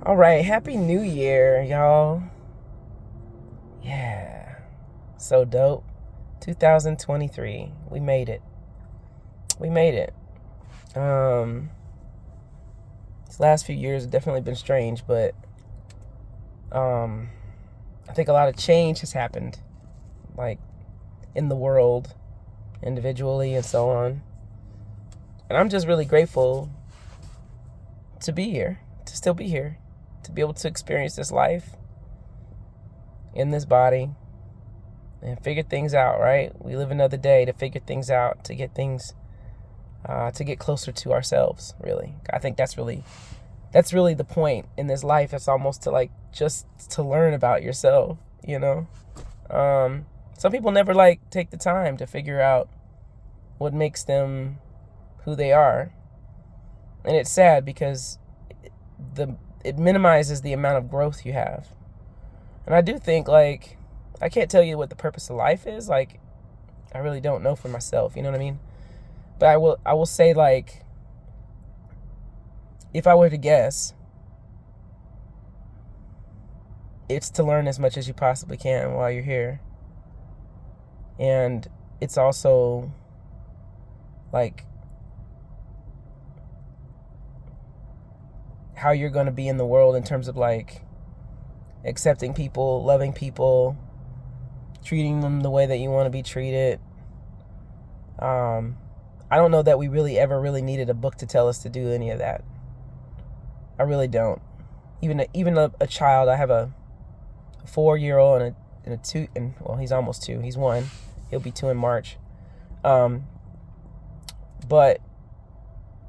All right, happy new year, y'all. Yeah. So dope. 2023. We made it. We made it. Um these last few years have definitely been strange, but um I think a lot of change has happened, like in the world, individually and so on. And I'm just really grateful to be here, to still be here, to be able to experience this life in this body and figure things out, right? We live another day to figure things out, to get closer to ourselves, really. I think that's really the point in this life. It's almost to just to learn about yourself, you know? Some people never take the time to figure out what makes them who they are. And it's sad because it minimizes the amount of growth you have. And I do think I can't tell you what the purpose of life is. I really don't know for myself, you know what I mean? But I will say, if I were to guess, it's to learn as much as you possibly can while you're here. And it's also how you're going to be in the world in terms of accepting people, loving people, treating them the way that you want to be treated. I don't know that we really ever really needed a book to tell us to do any of that. I really don't. Even a child. I have a 4-year-old and a 2, and well, he's almost 2. He's 1. He'll be 2 in March. But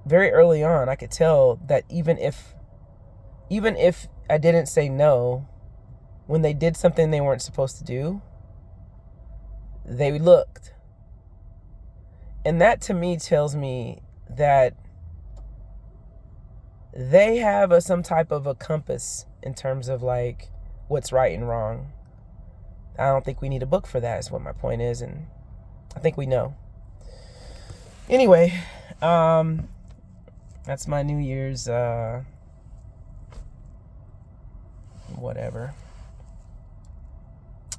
very early on, I could tell that even if I didn't say no, when they did something they weren't supposed to do, they looked. And that to me tells me that they have some type of a compass in terms of what's right and wrong. I don't think we need a book for that, is what my point is, and I think we know. Anyway, that's my New Year's whatever.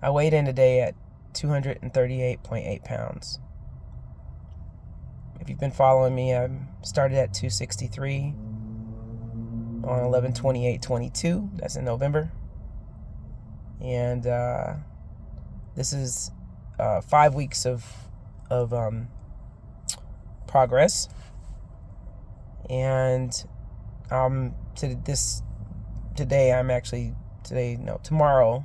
I weighed in today at 238.8 pounds. If you've been following me, I started at 263 on 11/28/22. That's in November. And this is 5 weeks of progress. And tomorrow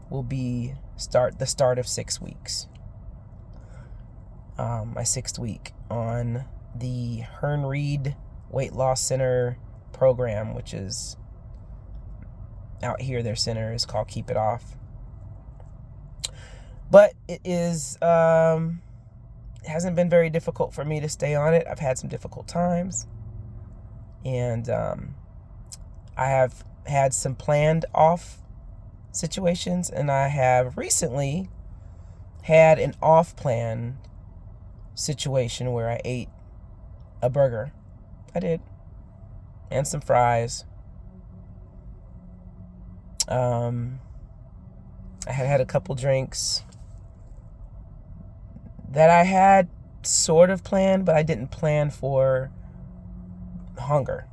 will be the start of 6 weeks. My 6th week on the Hernreid Weight Loss Center program, which is out here. Their center is called Keep It Off. But it hasn't been very difficult for me to stay on it. I've had some difficult times. And I have had some planned off situations, and I have recently had an off-plan situation where I ate a burger. I did. And some fries. I had a couple drinks that I had sort of planned, but I didn't plan for hunger.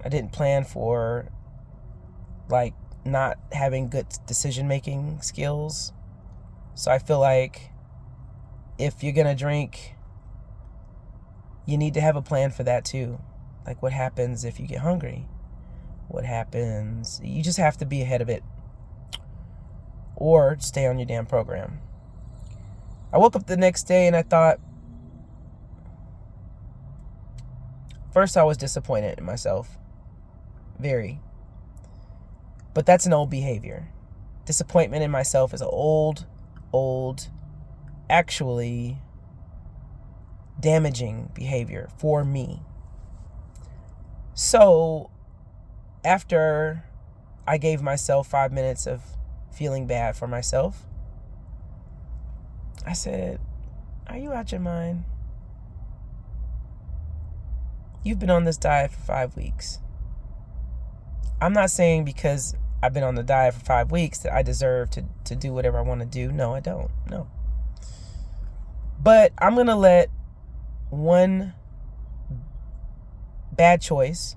I didn't plan for not having good decision-making skills. So I feel like if you're gonna drink, you need to have a plan for that too. What happens if you get hungry? What happens? You just have to be ahead of it, or stay on your damn program. I woke up the next day and I thought, first I was disappointed in myself. Very. But that's an old behavior. Disappointment in myself is an old, actually damaging behavior for me. So after I gave myself 5 minutes of feeling bad for myself, I said, are you out your mind? You've been on this diet for 5 weeks. I'm not saying because I've been on the diet for 5 weeks that I deserve to do whatever I want to do. No, I don't. No. But I'm going to let one bad choice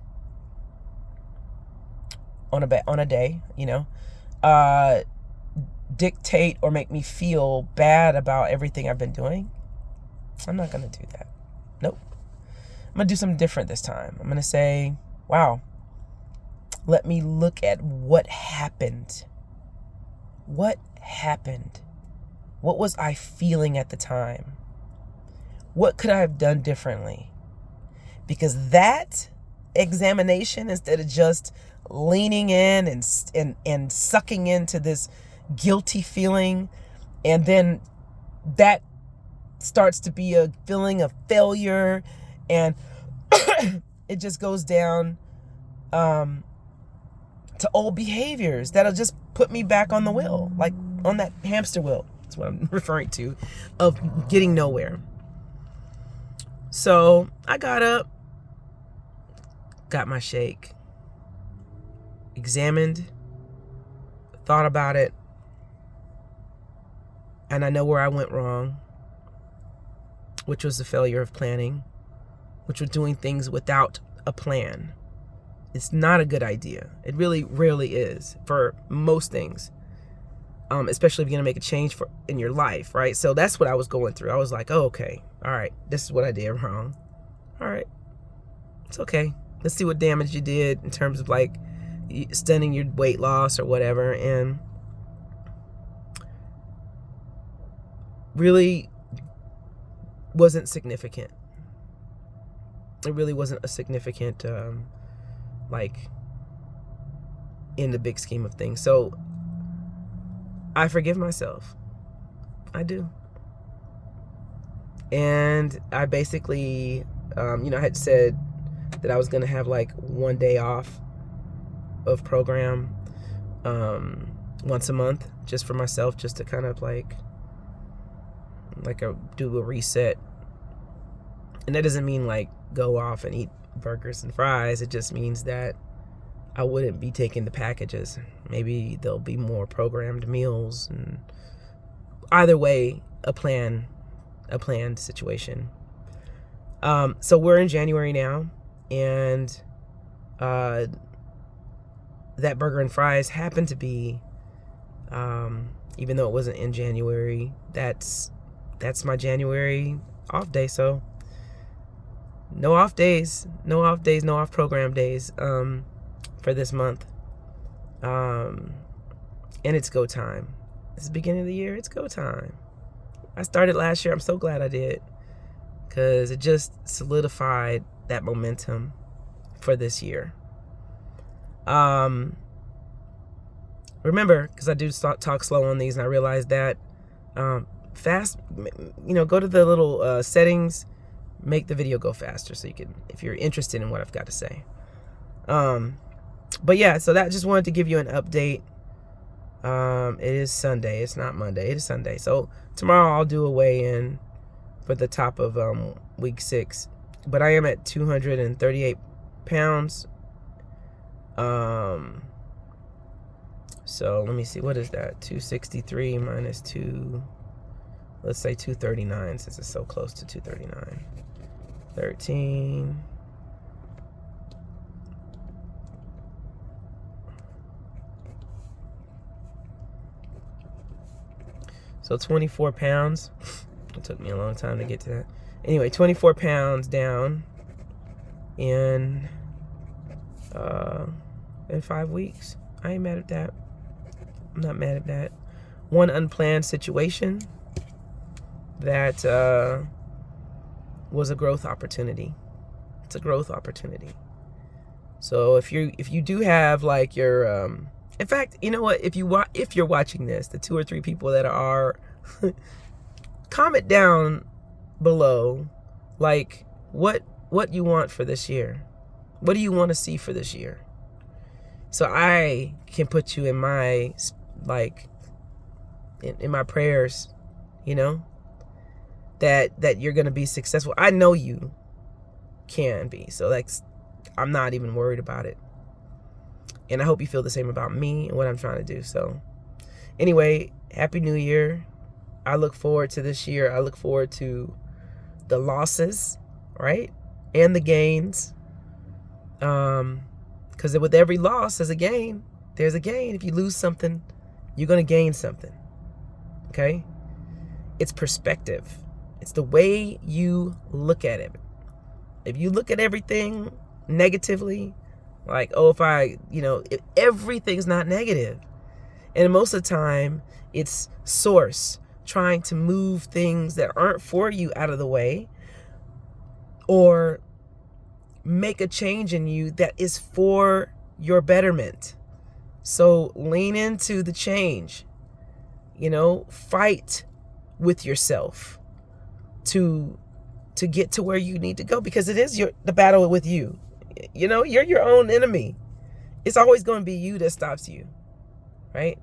on a day, dictate or make me feel bad about everything I've been doing. I'm not going to do that. Nope. I'm going to do something different this time. I'm going to say, wow, let me look at what happened. What happened? What was I feeling at the time? What could I have done differently? Because that examination, instead of just leaning in and sucking into this guilty feeling, and then that starts to be a feeling of failure, and it just goes down to old behaviors that'll just put me back on the wheel, like on that hamster wheel. That's what I'm referring to, of getting nowhere. So I got up, got my shake, examined, thought about it, and I know where I went wrong, which was the failure of planning, which was doing things without a plan. It's not a good idea. It really rarely is for most things, especially if you're going to make a change in your life, right? So that's what I was going through. I was like, oh, okay, all right, this is what I did wrong. All right, it's okay. Let's see what damage you did in terms of like stunning your weight loss or whatever. And really wasn't significant. It really wasn't a significant, in the big scheme of things. So I forgive myself. I do. And I basically, I had said that I was going to have like one day off of program once a month, just for myself, just to kind of do a reset. And that doesn't mean like go off and eat burgers and fries. It just means that I wouldn't be taking the packages. Maybe there'll be more programmed meals, and either way, a planned situation. So we're in January now, and that burger and fries happened to be, even though it wasn't in January, that's my January off day. So no off days, no off program days for this month. And it's go time. It's the beginning of the year. It's go time. I started last year. I'm so glad I did, because it just solidified that momentum for this year. Remember, because I do talk slow on these, and I realized that fast, go to the little settings, make the video go faster so you can, if you're interested in what I've got to say. But yeah, so that, just wanted to give you an update. It is Sunday. It's not Monday. It is Sunday. So tomorrow I'll do a weigh-in for the top of week 6. But I am at 238 pounds. So let me see. What is that? 263 minus 2. Let's say 239, since it's so close to 239. 13. So 24 pounds. It took me a long time to get to that. Anyway, 24 pounds down in 5 weeks. I ain't mad at that. I'm not mad at that. One unplanned situation that was a growth opportunity. It's a growth opportunity. So if you do have like your in fact, you know what? If you're watching this, the 2 or 3 people that are, comment down below, like what you want for this year. What do you want to see for this year? So I can put you in my in my prayers, that you're gonna be successful. I know you can be. So I'm not even worried about it. And I hope you feel the same about me and what I'm trying to do. So anyway, Happy New Year. I look forward to this year. I look forward to the losses, right? And the gains. Because with every loss, there's a gain. There's a gain. If you lose something, you're going to gain something. Okay? It's perspective. It's the way you look at it. If you look at everything negatively, like, oh, if everything's not negative. And most of the time, it's source trying to move things that aren't for you out of the way, or make a change in you that is for your betterment. So lean into the change. Fight with yourself to get to where you need to go, because it is the battle with you. You're your own enemy. It's always going to be you that stops you, right?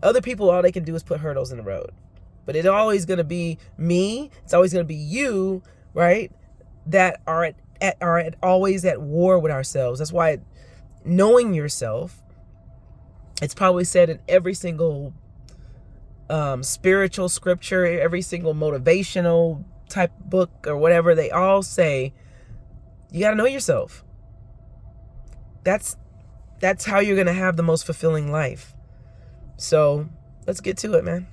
Other people, all they can do is put hurdles in the road. But it's always going to be me. It's always going to be you, right? That are always at war with ourselves. That's why knowing yourself, it's probably said in every single spiritual scripture, every single motivational type book or whatever, they all say, you got to know yourself. That's how you're going to have the most fulfilling life. So let's get to it, man.